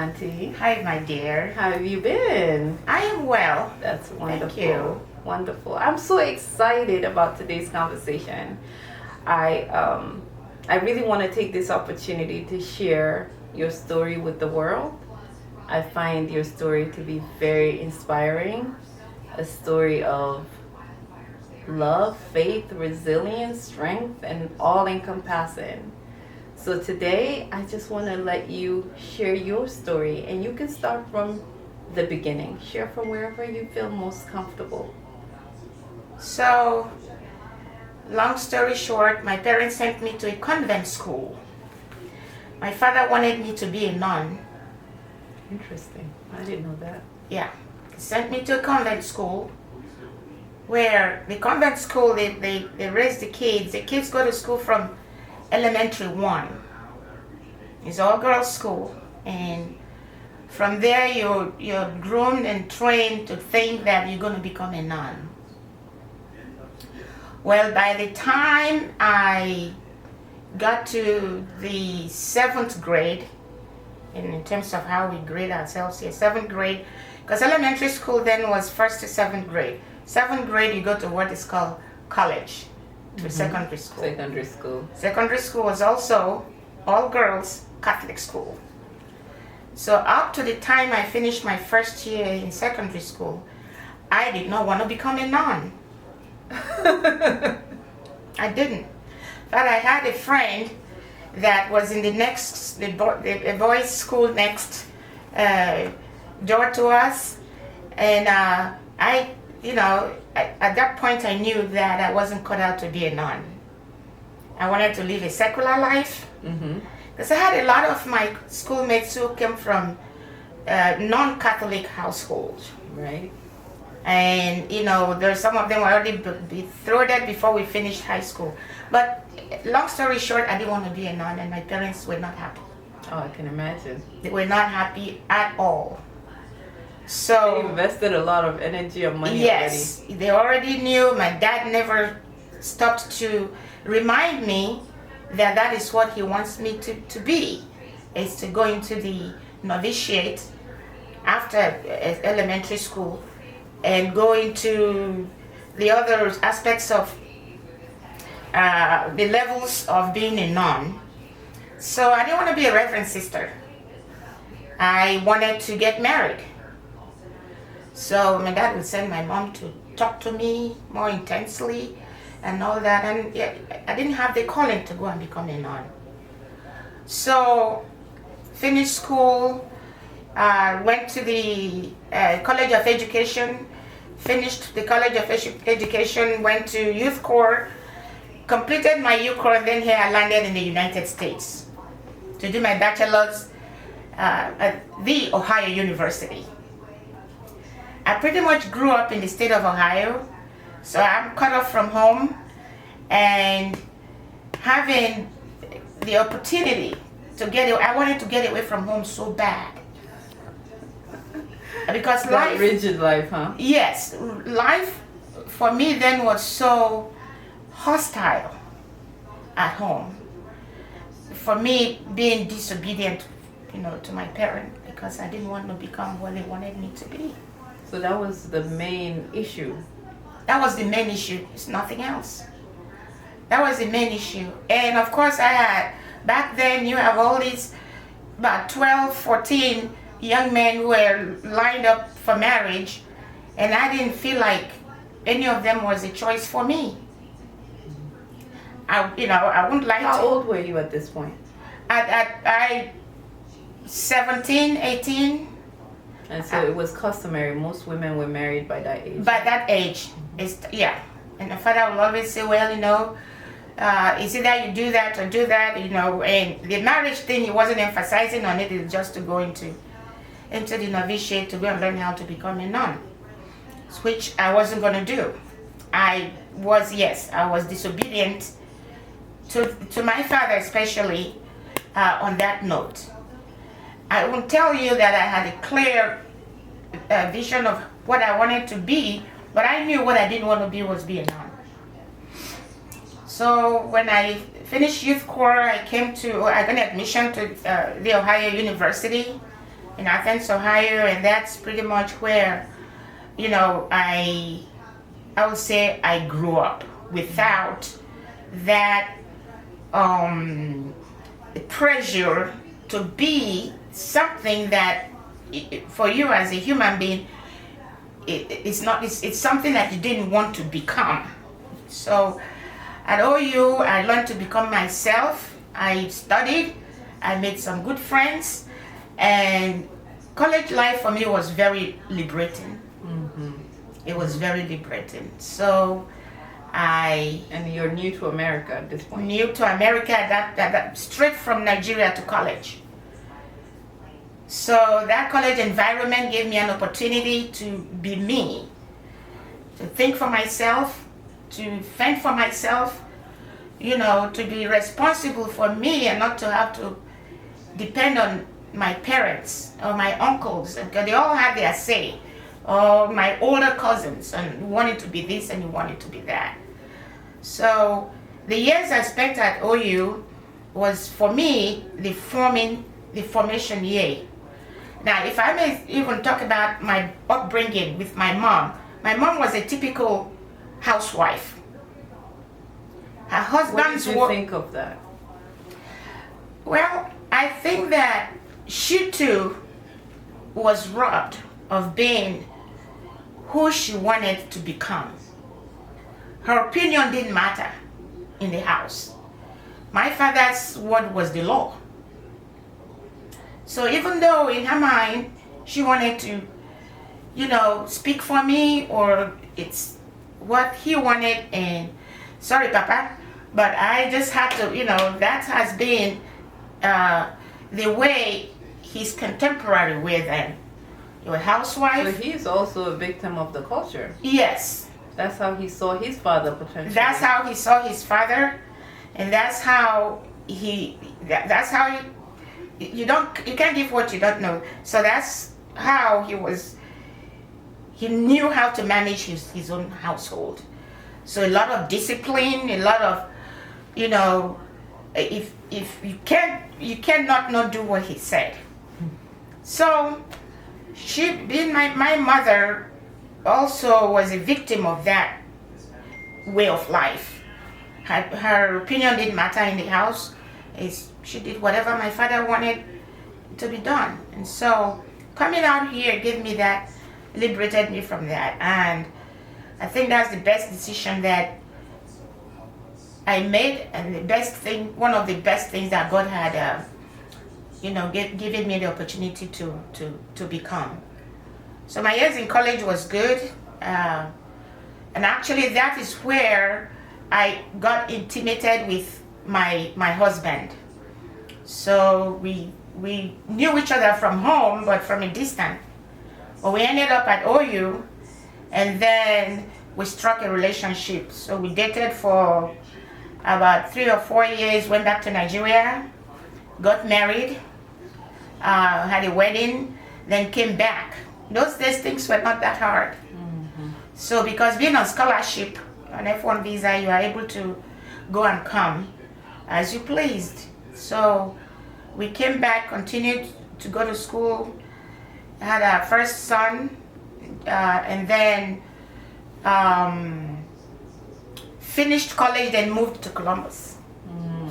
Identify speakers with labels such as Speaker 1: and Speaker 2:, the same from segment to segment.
Speaker 1: Auntie.
Speaker 2: Hi, my dear.
Speaker 1: How have you been?
Speaker 2: I am well.
Speaker 1: That's wonderful.
Speaker 2: Thank you.
Speaker 1: Wonderful. I'm so excited about today's conversation. I really want to take this opportunity to share your story with the world. I find your story to be very inspiring. A story of love, faith, resilience, strength, and all encompassing. So today, I just want to let you share your story, and you can start from the beginning. Share from wherever you feel most comfortable.
Speaker 2: So, long story short, my parents sent me to a convent school. My father wanted me to be a nun.
Speaker 1: Interesting. I didn't know that.
Speaker 2: Yeah. He sent me to a convent school where the convent school, they raise the kids. The kids go to school from elementary 1. It's all girls school, and from there you're groomed and trained to think that you're going to become a nun. Well, by the time I got to the 7th grade, in terms of how we grade ourselves here, 7th grade, because elementary school then was 1st to 7th grade. 7th grade you go to what is called college, to secondary school.
Speaker 1: Secondary school.
Speaker 2: Secondary school was also all girls Catholic school. So up to the time I finished my first year in secondary school, I did not want to become a nun. I didn't. But I had a friend that was in the boys' school next door to us, and at that point I knew that I wasn't cut out to be a nun. I wanted to live a secular life, because I had a lot of my schoolmates who came from non-Catholic households.
Speaker 1: Right.
Speaker 2: And there's some of them were already betrothed before we finished high school. But long story short, I didn't want to be a nun, and my parents were not happy.
Speaker 1: Oh, I can imagine.
Speaker 2: They were not happy at all. So
Speaker 1: they invested a lot of energy and money.
Speaker 2: Yes,
Speaker 1: already.
Speaker 2: They already knew. My dad never stopped to remind me that that is what he wants me to be, is to go into the novitiate after elementary school and go into the other aspects of the levels of being a nun. So I didn't want to be a reverend sister. I wanted to get married. So my dad would send my mom to talk to me more intensely and all that, and I didn't have the calling to go and become a nun. So finished school, went to the College of Education, finished the College of Education, went to Youth Corps, completed my youth corps, and then here I landed in the United States to do my bachelor's at the Ohio University. I pretty much grew up in the state of Ohio, so I'm cut off from home, and having the opportunity to I wanted to get away from home so bad. Because
Speaker 1: that rigid life, huh?
Speaker 2: Yes, life for me then was so hostile at home. For me, being disobedient, to my parents, because I didn't want to become what they wanted me to be.
Speaker 1: So that was the main issue.
Speaker 2: That was the main issue. It's nothing else. That was the main issue. And of course I had, back then you have all these about 12, 14 young men who were lined up for marriage, and I didn't feel like any of them was a choice for me. I wouldn't like to.
Speaker 1: How old were you at this point?
Speaker 2: I 17, 18.
Speaker 1: And so it was customary. Most women were married by that age.
Speaker 2: By that age, and my father would always say, well, is it that you do that or do that, and the marriage thing, he wasn't emphasizing on it. It's just to go into the novitiate to go and learn how to become a nun, which I wasn't going to do. I was disobedient to my father, especially on that note. I will tell you that I had a clear vision of what I wanted to be, but I knew what I didn't want to be was be a nun. So when I finished youth corps, I got an admission to the Ohio University in Athens, Ohio, and that's pretty much where, I would say I grew up without that pressure to be something that for you as a human being, it's something that you didn't want to become. So at OU, I learned to become myself. I studied, I made some good friends, and college life for me was very liberating.
Speaker 1: Mm-hmm.
Speaker 2: It was very liberating. So
Speaker 1: And you're new to America at this point.
Speaker 2: new to America, that straight from Nigeria to college. So that college environment gave me an opportunity to be me, to think for myself, to fend for myself, to be responsible for me and not to have to depend on my parents or my uncles, because they all had their say, or my older cousins, and you wanted to be this and you wanted to be that. So the years I spent at OU was for me the formation year. Now, if I may even talk about my upbringing with my mom was a typical housewife. Her husband's
Speaker 1: What did you think of that?
Speaker 2: Well, I think that she too was robbed of being who she wanted to become. Her opinion didn't matter in the house. My father's word was the law. So even though in her mind she wanted to, speak for me, or it's what he wanted, and sorry, Papa, but I just had to, that has been the way he's contemporary with them. You're a housewife.
Speaker 1: So he's also a victim of the culture.
Speaker 2: Yes.
Speaker 1: That's how he saw his father potentially.
Speaker 2: That's how he saw his father, and that's how you can't give what you don't know. So that's how he knew how to manage his own household. So a lot of discipline, a lot of, if you cannot not do what he said. So she, being my mother, also was a victim of that way of life. Her opinion didn't matter in the house. She did whatever my father wanted to be done. And so coming out here gave me that, liberated me from that. And I think that's the best decision that I made, and one of the best things that God had, given me the opportunity to become. So my years in college was good, and actually that is where I got intimated with my husband. So we knew each other from home, but from a distance. But we ended up at OU, and then we struck a relationship. So we dated for about 3 or 4 years, went back to Nigeria, got married, had a wedding, then came back. Those days things were not that hard.
Speaker 1: Mm-hmm.
Speaker 2: So because being on scholarship, on F1 visa, you are able to go and come as you pleased. So we came back, continued to go to school, had our first son, and then finished college, then moved to Columbus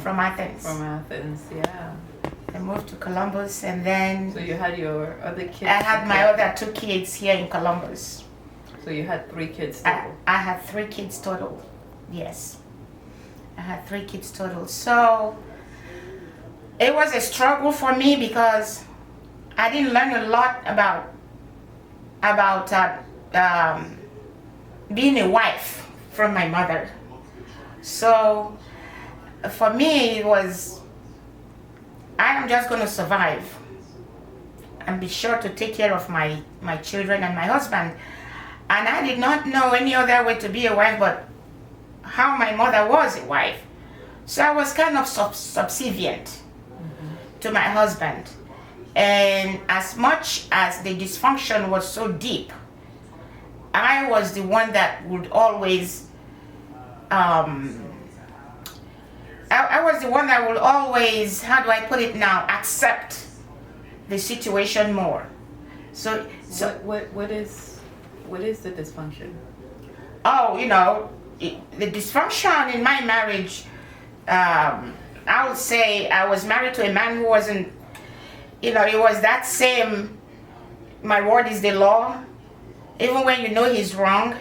Speaker 2: from Athens.
Speaker 1: From Athens, yeah.
Speaker 2: I moved to Columbus, and then
Speaker 1: So you had your other kids?
Speaker 2: I had my other 2 kids here in Columbus.
Speaker 1: So you had 3 kids total?
Speaker 2: I had 3 kids total. Yes. I had 3 kids total. So it was a struggle for me because I didn't learn a lot about being a wife from my mother. So for me it was, I am just going to survive and be sure to take care of my children and my husband. And I did not know any other way to be a wife but how my mother was a wife. So I was kind of subservient to my husband. And as much as the dysfunction was so deep, I was the one that would always, I was the one that would always, how do I put it now, accept the situation more. So
Speaker 1: What is the dysfunction?
Speaker 2: oh, the dysfunction in my marriage, I would say I was married to a man who wasn't, it was that same, my word is the law, even when you know he's wrong.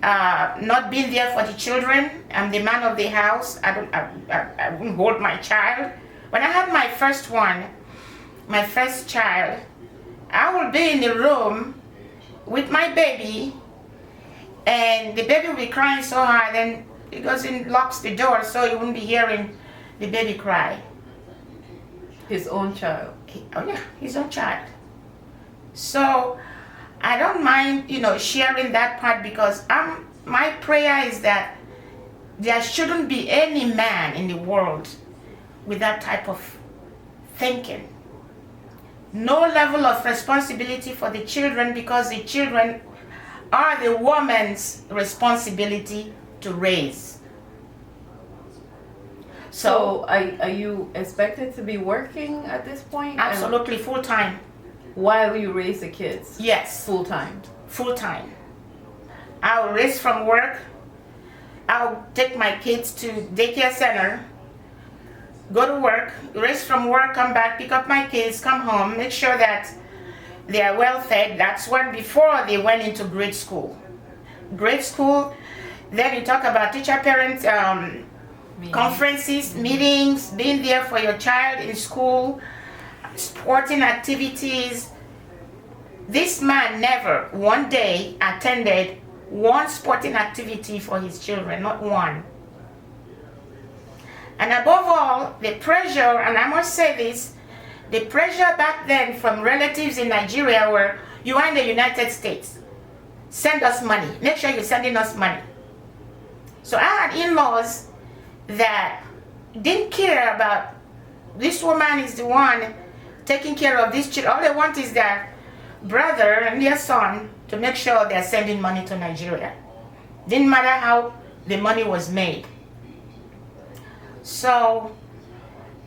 Speaker 2: Not being there for the children. I'm the man of the house. I wouldn't hold my child. When I had my first child, I would be in the room with my baby, and the baby would be crying so hard, and he goes and locks the door so he wouldn't be hearing the baby cry.
Speaker 1: His own child.
Speaker 2: Oh yeah, his own child. So I don't mind, sharing that part, because my prayer is that there shouldn't be any man in the world with that type of thinking. No level of responsibility for the children, because the children are the woman's responsibility to raise.
Speaker 1: So are you expected to be working at this point?
Speaker 2: Absolutely, full time.
Speaker 1: While you raise the kids?
Speaker 2: Yes.
Speaker 1: Full time?
Speaker 2: Full time. I'll raise from work. I'll take my kids to daycare center, go to work, race from work, come back, pick up my kids, come home, make sure that they are well fed. That's when, before they went into grade school. Grade school, then you talk about teacher-parent conferences, meetings, being there for your child in school, sporting activities. This man never one day attended one sporting activity for his children, not one. And above all, the pressure, and I must say this, the pressure back then from relatives in Nigeria were, you are in the United States, send us money, make sure you're sending us money. So I had in-laws that didn't care about, this woman is the one taking care of these children. All they want is their brother and their son to make sure they're sending money to Nigeria. Didn't matter how the money was made. So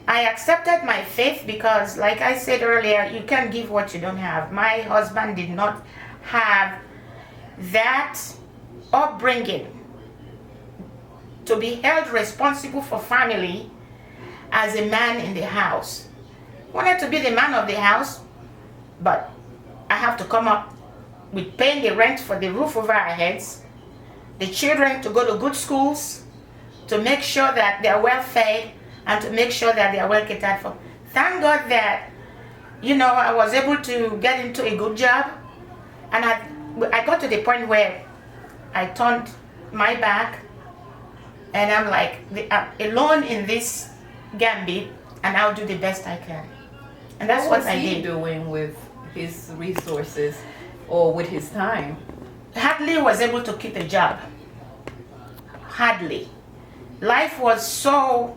Speaker 2: I accepted my faith, because like I said earlier, you can't give what you don't have. My husband did not have that upbringing to be held responsible for family as a man in the house. Wanted to be the man of the house, but I have to come up with paying the rent for the roof over our heads, the children to go to good schools, to make sure that they are well fed, and to make sure that they are well catered for. Thank God that, I was able to get into a good job, and I got to the point where I turned my back, and I'm like, I'm alone in this gambit, and I'll do the best I can. And that's what I did.
Speaker 1: What was he doing with his resources or with his time?
Speaker 2: Hardly was able to keep a job. Hardly. Life was so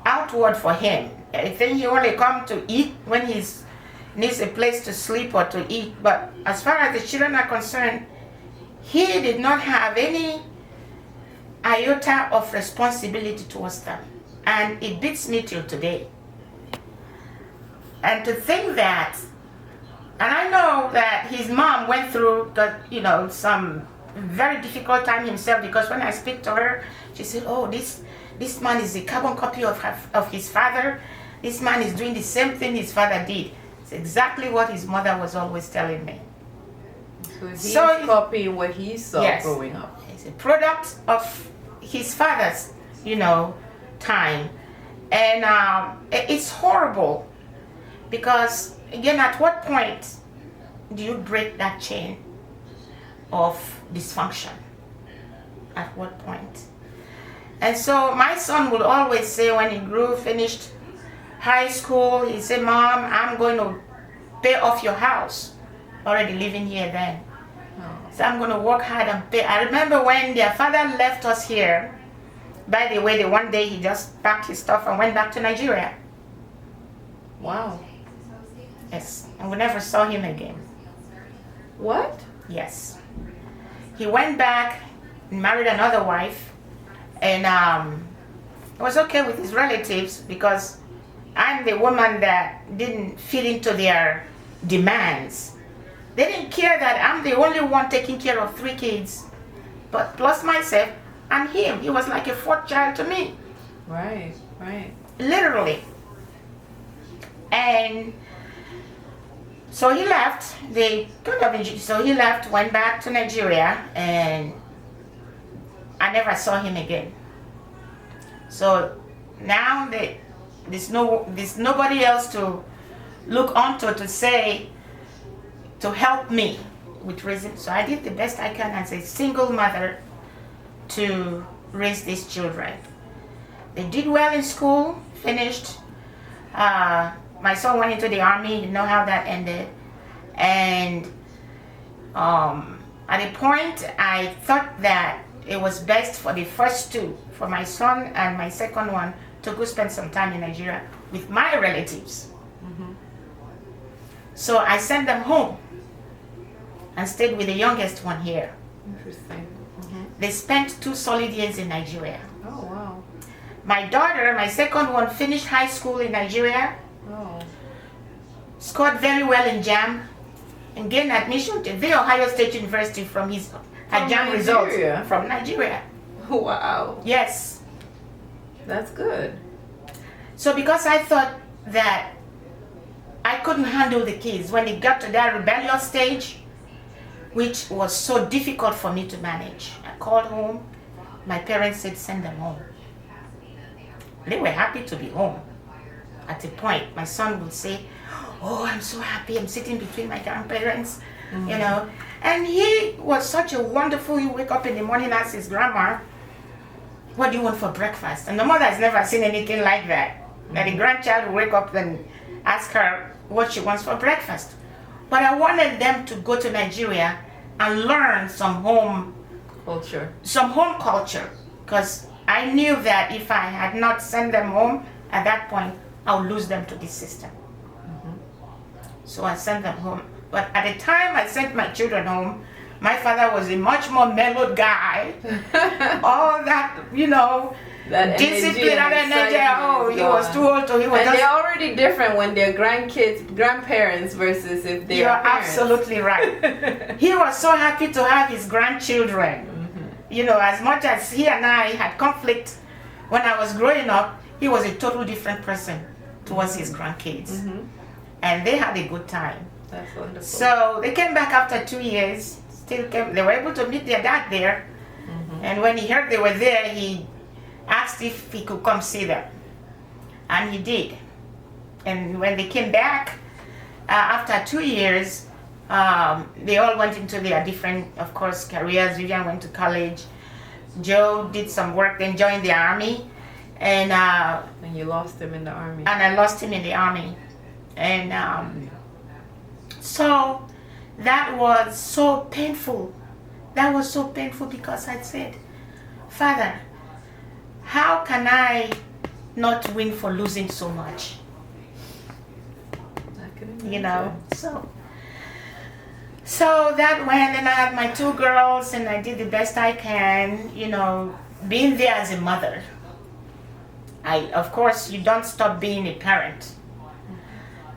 Speaker 2: outward for him. I think he only come to eat when he needs a place to sleep or to eat. But as far as the children are concerned, he did not have any iota of responsibility towards them. And it beats me till today. And to think that, and I know that his mom went through, some very difficult time himself, because when I speak to her, she said, oh, this man is a carbon copy of his father. This man is doing the same thing his father did. It's exactly what his mother was always telling me.
Speaker 1: So he's copying what he saw, yes, growing up.
Speaker 2: It's a product of his father's, time. And it's horrible, because, again, at what point do you break that chain of dysfunction? At what point? And so my son would always say, when he finished high school, he said, Mom, I'm going to pay off your house. Already living here then. So I'm going to work hard and pay. I remember when their father left us here. By the way, the one day he just packed his stuff and went back to Nigeria.
Speaker 1: Wow.
Speaker 2: Yes, and we never saw him again.
Speaker 1: What?
Speaker 2: Yes. He went back and married another wife, and it was okay with his relatives, because I'm the woman that didn't fit into their demands. They didn't care that I'm the only one taking care of 3 kids, but plus myself and him. He was like a 4th child to me.
Speaker 1: Right.
Speaker 2: Literally. And so he left. So he left, went back to Nigeria, and I never saw him again. So now there's nobody else to look onto to say, to help me with raising. So I did the best I can as a single mother to raise these children. They did well in school, finished. My son went into the army. You know how that ended. And at a point, I thought that it was best for the first 2, for my son and my second one, to go spend some time in Nigeria with my relatives.
Speaker 1: Mm-hmm.
Speaker 2: So I sent them home and stayed with the youngest one here.
Speaker 1: Interesting. Mm-hmm.
Speaker 2: They spent 2 solid years in Nigeria.
Speaker 1: Oh, wow.
Speaker 2: My daughter, my second one, finished high school in Nigeria,
Speaker 1: Oh.
Speaker 2: scored very well in JAM, and gained admission to the Ohio State University from his JAM results from Nigeria.
Speaker 1: Wow.
Speaker 2: Yes.
Speaker 1: That's good.
Speaker 2: So because I thought that I couldn't handle the kids when it got to that rebellious stage, which was so difficult for me to manage, I called home. My parents said, send them home. They were happy to be home. At a point, my son would say, oh, I'm so happy, I'm sitting between my grandparents, you know. And he was such a wonderful, he wake up in the morning, ask his grandma, what do you want for breakfast? And the mother has never seen anything like that. That the grandchild will wake up and ask her what she wants for breakfast. But I wanted them to go to Nigeria and learn some home culture, because I knew that if I had not sent them home at that point, I would lose them to this system. So I sent them home. But at the time I sent my children home, my father was a much more mellowed guy. All that, you know,
Speaker 1: that
Speaker 2: discipline and energy. Oh, he was too old to. He was.
Speaker 1: And they're already different when they're grandparents versus if they're.
Speaker 2: You're absolutely right. He was so happy to have his grandchildren. You know, as much as he and I had conflict when I was growing up, he was a totally different person towards his grandkids, and they had a good time.
Speaker 1: That's wonderful.
Speaker 2: So they came back after 2 years. They were able to meet their dad there, and when he heard they were there, he asked if he could come see them, and he did. And when they came back after 2 years, they all went into their different, of course, careers. Vivian went to college. Joe did some work, then joined the army, and
Speaker 1: you lost him in the army.
Speaker 2: And I lost him in the army, and so that was so painful. That was so painful because I said, Father, how can I not win for losing so much? You know, so that went, and I had my 2 girls, and I did the best I can, you know, being there as a mother. Of course, you don't stop being a parent.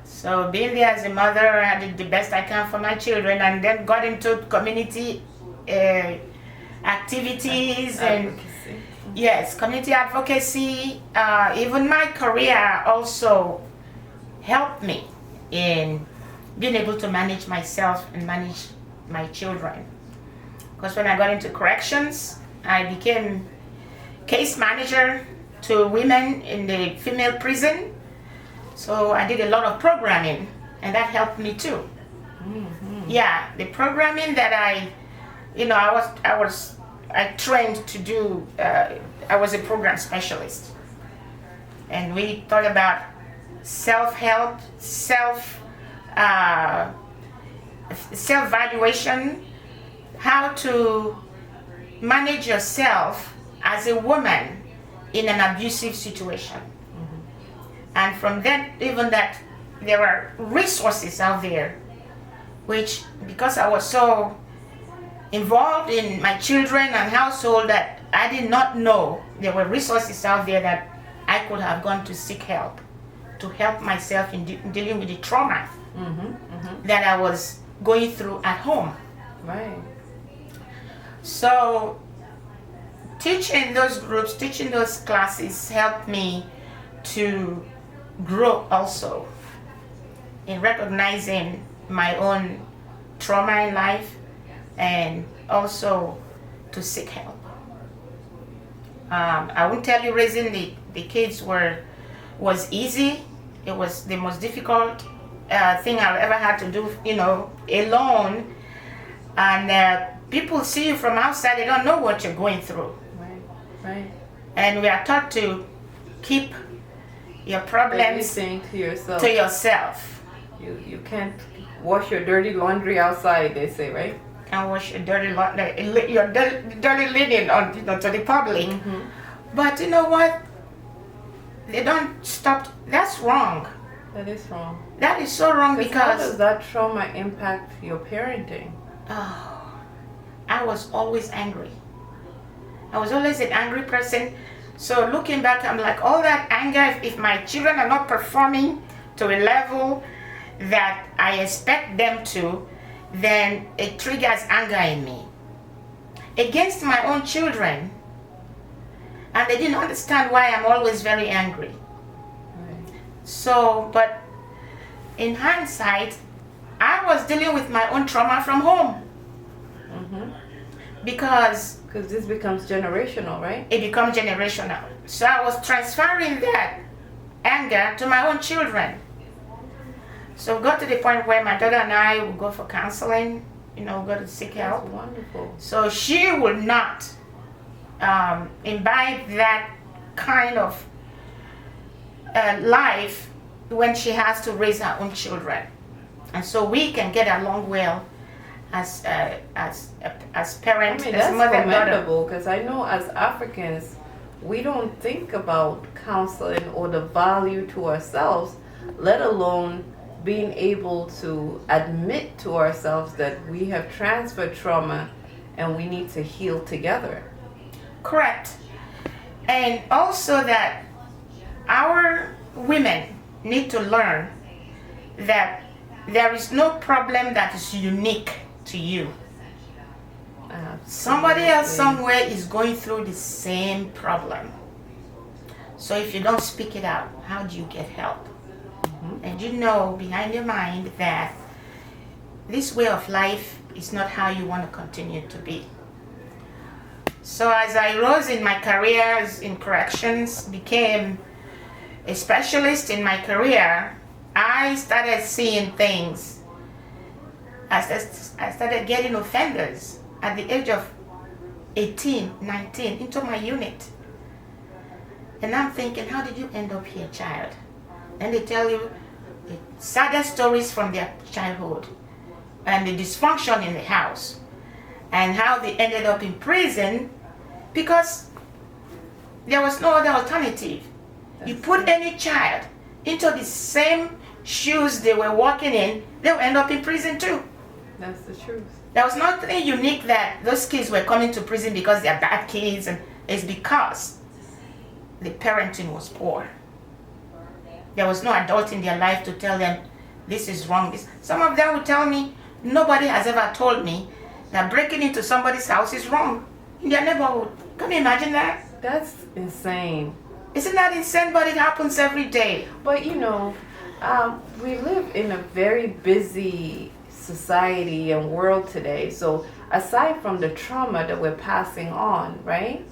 Speaker 2: So being there as a mother, I did the best I can for my children, and then got into community activities and yes, community advocacy. Even my career also helped me in being able to manage myself and manage my children. Because when I got into corrections, I became case manager to women in the female prison. So I did a lot of programming, and that helped me too. Yeah, the programming that I trained to do. I was a program specialist, and we thought about self-help, self-valuation, how to manage yourself as a woman in an abusive situation. And from then, even that there are resources out there, which, because I was so involved in my children and household, that I did not know there were resources out there that I could have gone to seek help to help myself in dealing with the trauma
Speaker 1: Mm-hmm.
Speaker 2: that I was going through at home.
Speaker 1: Right.
Speaker 2: So teaching those groups, teaching those classes helped me to grow also in recognizing my own trauma in life and also to seek help. I won't tell you raising the kids was easy. It was the most difficult thing I've ever had to do, alone. And people see you from outside, they don't know what you're going through.
Speaker 1: Right.
Speaker 2: And we are taught to keep your problems
Speaker 1: Everything to yourself.
Speaker 2: to yourself.
Speaker 1: You can't wash your dirty laundry outside, they say, right?
Speaker 2: Can't wash your dirty linen on to the public.
Speaker 1: Mm-hmm.
Speaker 2: But you know what? They don't stop. That's wrong.
Speaker 1: That is wrong.
Speaker 2: That is so wrong
Speaker 1: How
Speaker 2: because
Speaker 1: does that trauma impact your parenting?
Speaker 2: I was always angry. I was always an angry person. So looking back, I'm like, all that anger, if my children are not performing to a level that I expect them to, then it triggers anger in me against my own children. And they didn't understand why I'm always very angry.
Speaker 1: Right.
Speaker 2: So, but in hindsight, I was dealing with my own trauma from home.
Speaker 1: Mm-hmm.
Speaker 2: Because
Speaker 1: this becomes generational, right?
Speaker 2: it becomes generational. So I was transferring that anger to my own children. So got to the point where my daughter and I would go for counseling, go to seek help.
Speaker 1: That's wonderful.
Speaker 2: So she would not imbibe that kind of life when she has to raise her own children. And so we can get along well as parents,
Speaker 1: I mean,
Speaker 2: as
Speaker 1: that's
Speaker 2: mother and daughter.
Speaker 1: commendable because I know as Africans, we don't think about counseling or the value to ourselves, let alone being able to admit to ourselves that we have transferred trauma and we need to heal together.
Speaker 2: Correct. And also that our women need to learn that there is no problem that is unique to you. Somebody else somewhere is going through the same problem. So if you don't speak it out, how do you get help? Mm-hmm. And you know behind your mind that this way of life is not how you want to continue to be. So as I rose in my careers in corrections, became a specialist in my career, I started seeing things. I started getting offenders at the age of 18, 19 into my unit. And I'm thinking, how did you end up here, child? And they tell you the saddest stories from their childhood and the dysfunction in the house and how they ended up in prison because there was no other alternative. You put any child into the same shoes they were walking in, they'll end up in prison too.
Speaker 1: That's the truth.
Speaker 2: There was nothing unique that those kids were coming to prison because they're bad kids, and it's because the parenting was poor. There was no adult in their life to tell them this is wrong. Some of them would tell me, nobody has ever told me that breaking into somebody's house is wrong in their neighborhood. Can you imagine that?
Speaker 1: That's insane.
Speaker 2: Isn't that insane? But it happens every day.
Speaker 1: But we live in a very busy society and world today. So aside from the trauma that we're passing on, right?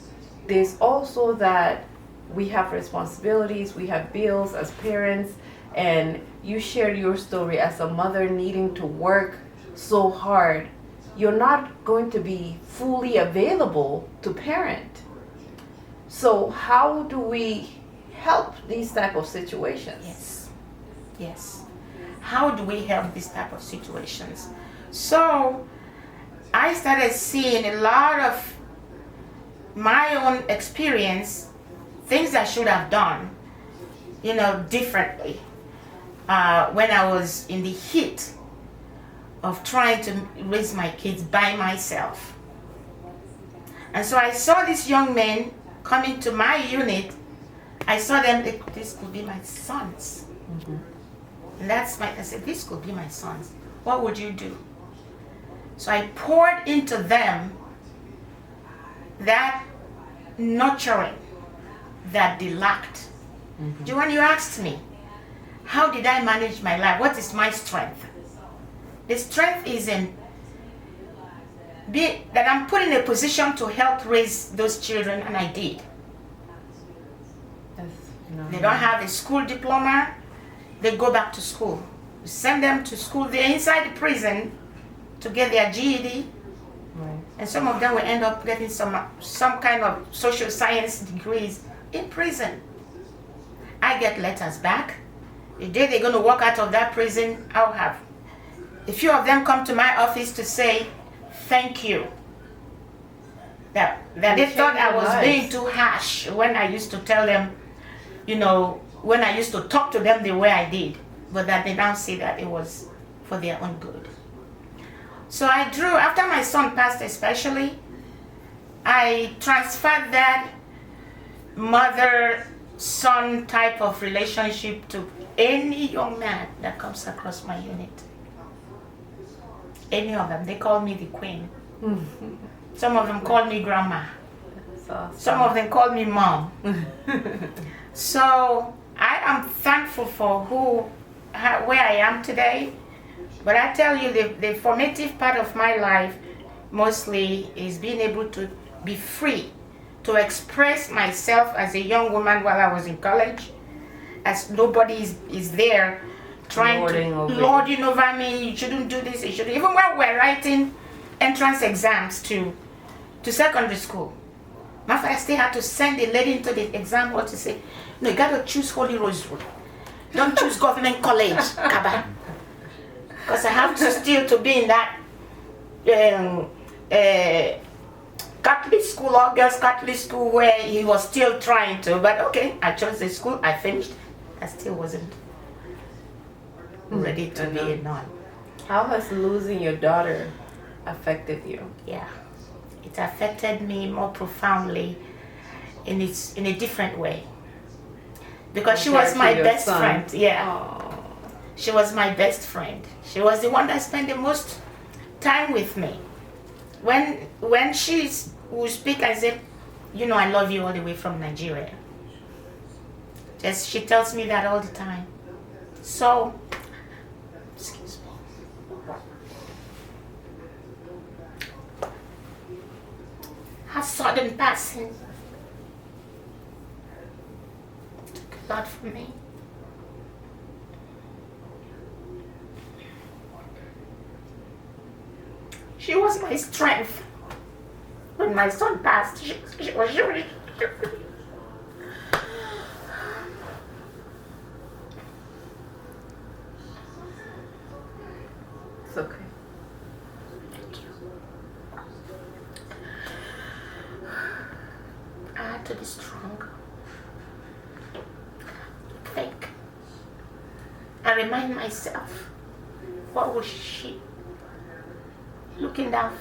Speaker 1: There's also that we have responsibilities, we have bills as parents, and you shared your story as a mother needing to work so hard. You're not going to be fully available to parent. So how do we help these type of situations?
Speaker 2: Yes. How do we help these type of situations? So I started seeing a lot of my own experience, things I should have done, differently when I was in the heat of trying to raise my kids by myself. And so I saw these young men coming to my unit. I saw them, this could be my sons. And I said, this could be my sons. What would you do? So I poured into them that nurturing that they lacked. When you asked me, how did I manage my life? What is my strength? The strength is in that I'm put in a position to help raise those children, and I did. They don't have a school diploma. They go back to school. We send them to school. They're inside the prison to get their GED.
Speaker 1: Right.
Speaker 2: And some of them will end up getting some kind of social science degrees in prison. I get letters back. The day they're going to walk out of that prison, I'll have a few of them come to my office to say thank you. That they thought I was being too harsh when I used to tell them, when I used to talk to them the way I did, but that they now see that it was for their own good. So I drew, after my son passed especially, I transferred that mother-son type of relationship to any young man that comes across my unit. Any of them. They call me the queen. Some of them call me grandma.
Speaker 1: Awesome.
Speaker 2: Some of them call me mom. So I am thankful for where I am today. But I tell you, the formative part of my life mostly is being able to be free to express myself as a young woman while I was in college, as nobody is there trying lording over me. You shouldn't do this. You shouldn't. Even when we're writing entrance exams to secondary school, my father still had to send the lady into the exam hall to say, no, you got to choose Holy Rosary. Don't choose government college, Kaba. Because I have to still to be in that Catholic school or girls' Catholic school where he was still trying to. But okay, I chose the school, I finished. I still wasn't ready to be a nun.
Speaker 1: How has losing your daughter affected you?
Speaker 2: Yeah, it affected me more profoundly in a different way. Because she was my best friend. Yeah.
Speaker 1: Aww.
Speaker 2: She was my best friend. She was the one that spent the most time with me. When she would speak, I said, I love you all the way from Nigeria. She tells me that all the time. So, excuse me. Her sudden passing took a lot from me. She was my strength. When my son passed, she was really...
Speaker 1: It's okay.
Speaker 2: Thank you. I had to be strong. Think. I remind myself, what was she looking down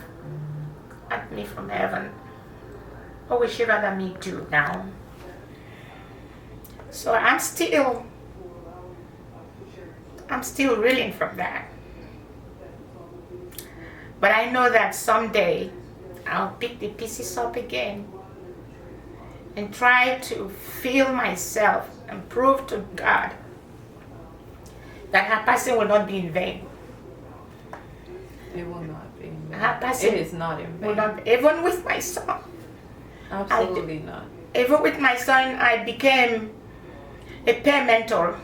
Speaker 2: at me from heaven? What would she rather me do now? So I'm still reeling from that. But I know that someday I'll pick the pieces up again and try to feel myself and prove to God that her passing will not be in vain.
Speaker 1: It will not be in vain.
Speaker 2: Her passing
Speaker 1: It is not in vain.
Speaker 2: will not, even with my son.
Speaker 1: Absolutely not.
Speaker 2: Even with my son, I became a peer mentor